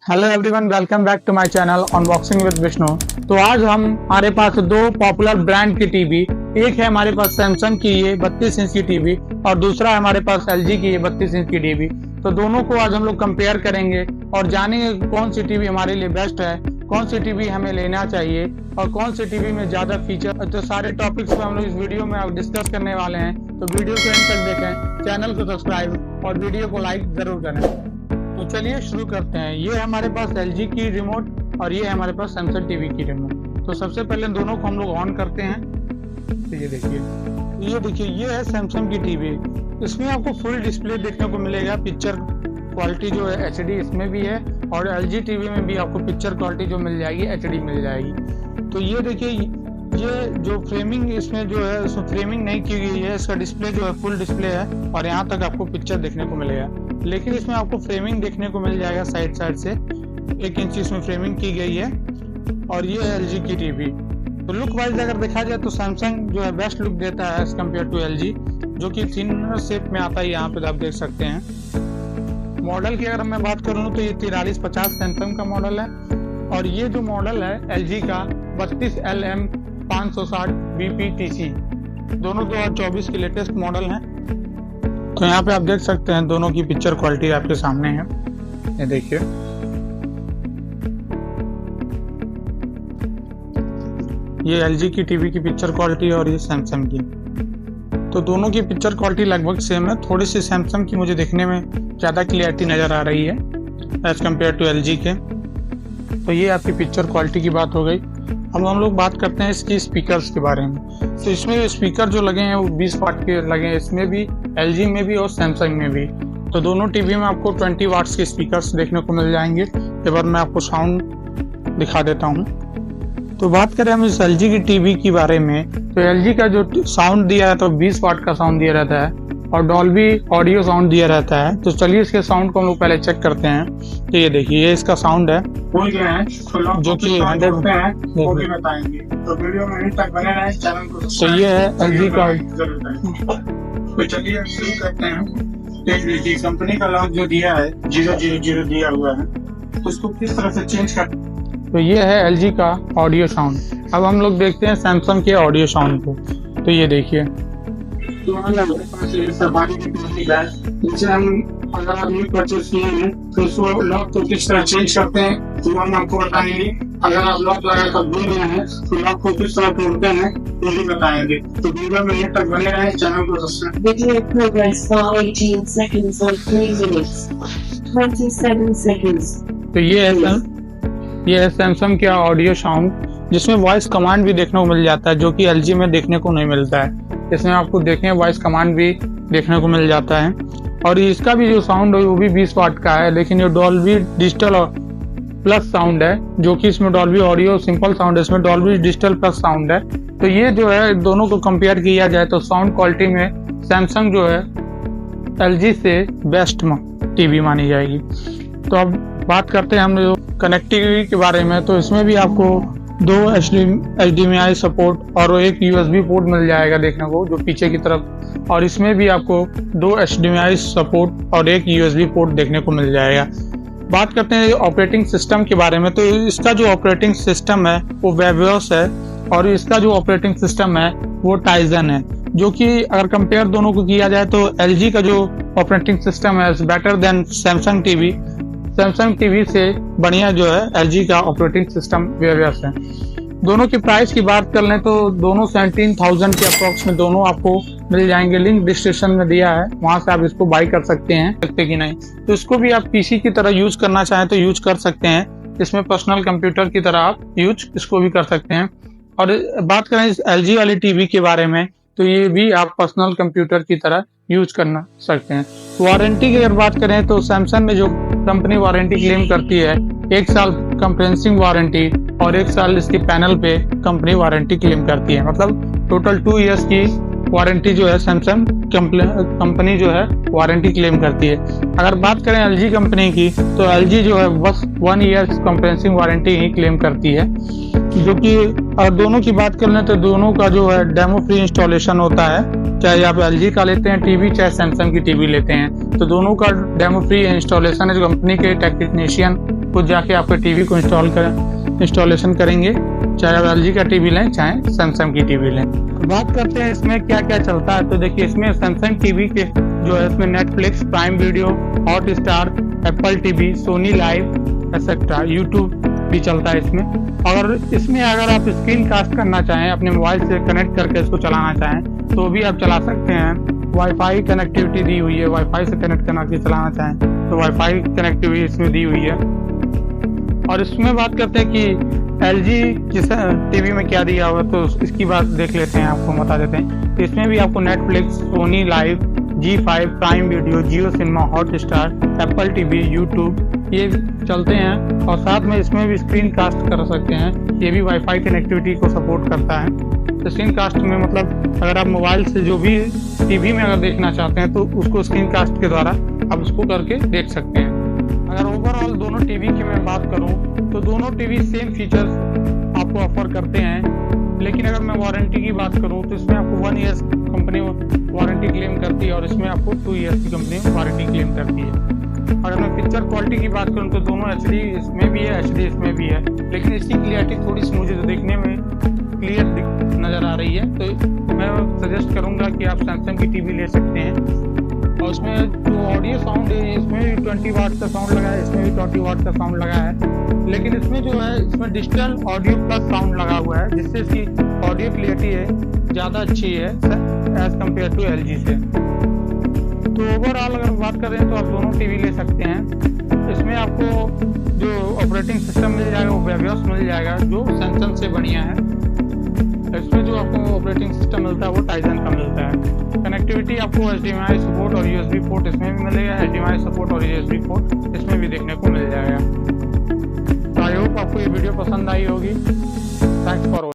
Hello everyone, welcome back to my channel unboxing with Vishnu. तो आज हमारे पास दो पॉपुलर ब्रांड की टीवी, एक है हमारे पास सैमसंग की ये 32 इंच की टीवी और दूसरा है हमारे पास एलजी की ये 32 इंच की टीवी। तो दोनों को आज हम लोग कंपेयर करेंगे और जानेंगे कौन सी टीवी हमारे लिए बेस्ट है, कौन सी टीवी हमें लेना चाहिए और कौन सी टीवी में ज्यादा फीचर। तो सारे टॉपिक्स पे हम लोग इस वीडियो में डिस्कस करने वाले हैं। तो वीडियो को एंड तक देखें, चैनल को सब्सक्राइब और वीडियो को लाइक जरूर करें। तो चलिए शुरू करते हैं। ये है हमारे पास एलजी की रिमोट और ये है हमारे पास सैमसंग टीवी की रिमोट। तो सबसे पहले दोनों को हम लोग ऑन करते हैं। तो ये देखिए ये है सैमसंग की टीवी। इसमें आपको फुल डिस्प्ले देखने को मिलेगा, पिक्चर क्वालिटी जो है एचडी इसमें भी है और एलजी टीवी में भी आपको पिक्चर क्वालिटी जो मिल जाएगी एचडी मिल जाएगी। तो ये देखिए, ये जो फ्रेमिंग इसमें जो है उसमें फ्रेमिंग नहीं की गई है, इसका डिस्प्ले जो है फुल डिस्प्ले है और यहाँ तक आपको पिक्चर देखने को मिलेगा। लेकिन इसमें आपको फ्रेमिंग देखने को मिल जाएगा साइड से 1 इंच इसमें फ्रेमिंग की गई है। और ये है एलजी की टीवी। तो लुक वाइज अगर देखा जाए तो सैमसंग जो है बेस्ट लुक देता है एज कम्पेयर टू एलजी, जो कि थिनर शेप में आता है। यहाँ पे आप देख सकते हैं। मॉडल की अगर मैं बात करूँ तो ये 4350 सैमसंग का मॉडल है और ये जो मॉडल है एलजी का 32LM 560 BPTC, दोनों 2024 के लेटेस्ट मॉडल हैं। तो यहाँ पे आप देख सकते हैं दोनों की पिक्चर क्वालिटी आपके सामने है। ये देखिए, ये एलजी की टीवी की पिक्चर क्वालिटी और ये सैमसंग की। तो दोनों की पिक्चर क्वालिटी लगभग सेम है। थोड़ी सी सैमसंग की मुझे देखने में ज़्यादा क्लियरिटी नज़र आ रही है एज कम्पेयर टू एलजी के। तो ये आपकी पिक्चर क्वालिटी की बात हो गई। अब हम लोग बात करते हैं इसकी स्पीकर्स के बारे में। तो इसमें स्पीकर जो लगे हैं वो 20 वाट के लगे हैं, इसमें भी एलजी में भी और सैमसंग में भी। तो दोनों टीवी में आपको 20 वाट्स के स्पीकर्स देखने को मिल जाएंगे। एक बार मैं आपको साउंड दिखा देता हूँ। तो बात करें हम इस एलजी की टीवी के बारे में, तो एलजी का जो साउंड दिया रहता है 20 वाट का साउंड दिया रहता है और डॉल्बी ऑडियो साउंड दिया रहता है। तो चलिए इसके साउंड को हम लोग पहले चेक करते हैं। तो ये देखिए, ये इसका साउंड है जो कि 100 वो भी बताएंगे। तो वीडियो में तक बने रहें, चैनल को। तो ये है एलजी का। तो चलिए शुरू करते हैं। देख लीजिए कंपनी का लॉक जो दिया है 000 दिया हुआ है, उसको किस तरह से चेंज कर। तो ये है एलजी का ऑडियो साउंड। अब हम लोग देखते हैं सैमसंग के ऑडियो साउंड को। तो ये देखिए, तो हमारे पास ये सफारी की टीवी है, जिसे हम अगर आप न्यू परचेज किए हैं तो उसको लॉक को किस तरह चेंज करते हैं तो हम आपको बताएंगे। अगर आप लॉक लगा कर भूल गए हैं तो लॉक को किस तरह तोड़ते हैं वो भी बताएंगे। तो वीडियो में एंड तक बने रहें, चैनल को subscribe. Video progress bar 18 seconds on 3 minutes 27 seconds. तो ये है सैमसंग का ऑडियो साउंड, जिसमें वॉइस कमांड भी देखने को मिल जाता है, जो कि एलजी में देखने को नहीं मिलता है। इसमें आपको देखें वॉइस कमांड भी देखने को मिल जाता है। और इसका भी जो साउंड है वो भी 20 वाट का है, लेकिन ये डॉल्बी डिजिटल प्लस साउंड है, जो कि इसमें डॉल्बी ऑडियो सिंपल साउंड है, इसमें डॉल्बी डिजिटल प्लस साउंड है। तो ये जो है दोनों को कंपेयर किया जाए तो साउंड क्वालिटी में सैमसंग जो है एलजी से बेस्ट टीवी मानी जाएगी। तो अब बात करते हैं हम लोग कनेक्टिविटी के बारे में। तो इसमें भी आपको 2 HDMI सपोर्ट और एक USB पोर्ट मिल जाएगा देखने को, जो पीछे की तरफ। और इसमें भी आपको 2 HDMI सपोर्ट और एक USB पोर्ट देखने को मिल जाएगा। बात करते हैं ऑपरेटिंग सिस्टम के बारे में। तो इसका जो ऑपरेटिंग सिस्टम है वो वेबओएस है और इसका जो ऑपरेटिंग सिस्टम है वो टाइजन है, जो कि अगर कंपेयर दोनों को किया जाए तो एलजी का जो ऑपरेटिंग सिस्टम है better than Samsung TV. Samsung TV से बढ़िया जो है एलजी का ऑपरेटिंग सिस्टम वेबओएस है। दोनों की प्राइस की बात कर लें तो दोनों 17,000 के अप्रॉक्स में दोनों आपको मिल जाएंगे। लिंक डिस्क्रिप्शन में दिया है, वहां से आप इसको बाई कर सकते हैं कि नहीं। तो इसको भी आप पीसी की तरह यूज करना चाहें तो यूज कर सकते हैं। इसमें पर्सनल कंप्यूटर की तरह आप यूज इसको भी कर सकते हैं। और बात करें इस एलजी वाली टीवी के बारे में, तो ये भी आप पर्सनल कंप्यूटर की तरह यूज करना सकते हैं। वारंटी की अगर बात करें तो सैमसंग में जो कंपनी वारंटी क्लेम करती है 1 साल कंप्रेहेंसिव वारंटी और 1 साल इसके पैनल पे कंपनी वारंटी क्लेम करती है। मतलब टोटल 2 इयर्स की वारंटी जो है सैमसंग कंपनी जो है वारंटी क्लेम करती है। अगर बात करें एलजी कंपनी की तो एलजी जो है बस 1 ईयर कंप्रेहेंसिव वारंटी ही क्लेम करती है, जो कि अगर दोनों की बात कर लें तो दोनों का जो है डेमो फ्री इंस्टॉलेशन होता है। चाहे आप एलजी का लेते हैं टीवी, चाहे सैमसंग की टीवी लेते हैं, तो दोनों का डेमो फ्री इंस्टॉलेशन है। जो कंपनी के टेक्नीशियन खुद जाके आपके टीवी को इंस्टॉलेशन करेंगे, चाहे आप LG का टीवी लें चाहे सैमसंग की टीवी लें। बात करते हैं इसमें क्या क्या चलता है। तो देखिए इसमें सैमसंग टीवी के जो है इसमें Netflix, Prime Video, Hotstar, Apple TV, Sony LIV et cetera, YouTube भी चलता है इसमें। और इसमें अगर आप स्क्रीन कास्ट करना चाहें, अपने मोबाइल से कनेक्ट करके इसको चलाना चाहें तो भी आप चला सकते हैं। वाईफाई कनेक्टिविटी दी हुई है, वाईफाई से कनेक्ट करना के चलाना चाहें तो वाईफाई कनेक्टिविटी इसमें दी हुई है। और इसमें बात करते हैं कि LG किस टीवी में क्या दिया हुआ, तो इसकी बात देख लेते हैं, आपको बता देते हैं। इसमें भी आपको Netflix, Sony LIV, G5, Prime Video, Jio Cinema, Hotstar, Apple TV, YouTube ये चलते हैं। और साथ में इसमें भी स्क्रीन कास्ट कर सकते हैं, ये भी वाईफाई कनेक्टिविटी को सपोर्ट करता है। स्क्रीन कास्ट में मतलब अगर आप मोबाइल से जो भी टीवी में अगर देखना चाहते हैं तो उसको स्क्रीन कास्ट के द्वारा आप उसको करके देख सकते हैं। अगर ओवरऑल दोनों टीवी की मैं बात करूं तो दोनों टीवी सेम फीचर्स आपको ऑफर करते हैं, लेकिन अगर मैं वारंटी की बात करूं तो इसमें आपको 1 ईयर कंपनी वारंटी क्लेम करती है और इसमें आपको 2 ईयर की कंपनी वारंटी क्लेम करती है। अगर मैं पिक्चर क्वालिटी की बात करूं तो दोनों HD इसमें भी है, HD इसमें भी है, लेकिन इसकी क्लियरिटी थोड़ी सी मुझे देखने में क्लियर नज़र आ रही है। तो मैं सजेस्ट करूंगा कि आप सैमसंग की टीवी ले सकते हैं। और उसमें जो ऑडियो साउंड है इसमें भी 20 वाट का साउंड लगा है, इसमें भी 20 वाट का साउंड लगा है, लेकिन इसमें जो है इसमें डिजिटल ऑडियो प्लस साउंड लगा हुआ है, जिससे इसकी ऑडियो क्लियरिटी है ज़्यादा अच्छी है एज़ कम्पेयर टू LG से। तो ओवरऑल अगर बात करें तो आप दोनों टीवी ले सकते हैं। इसमें आपको जो ऑपरेटिंग सिस्टम मिल जाएगा वो वेबियोस मिल जाएगा जो सैमसंग से बढ़िया है। इसमें जो आपको ऑपरेटिंग सिस्टम मिलता है वो टाइजन का मिलता है। कनेक्टिविटी आपको HDMI सपोर्ट और USB पोर्ट इसमें भी मिलेगा, HDMI सपोर्ट और USB पोर्ट इसमें भी देखने को मिल जाएगा। तो आई होप आपको ये वीडियो पसंद आई होगी। Thanks for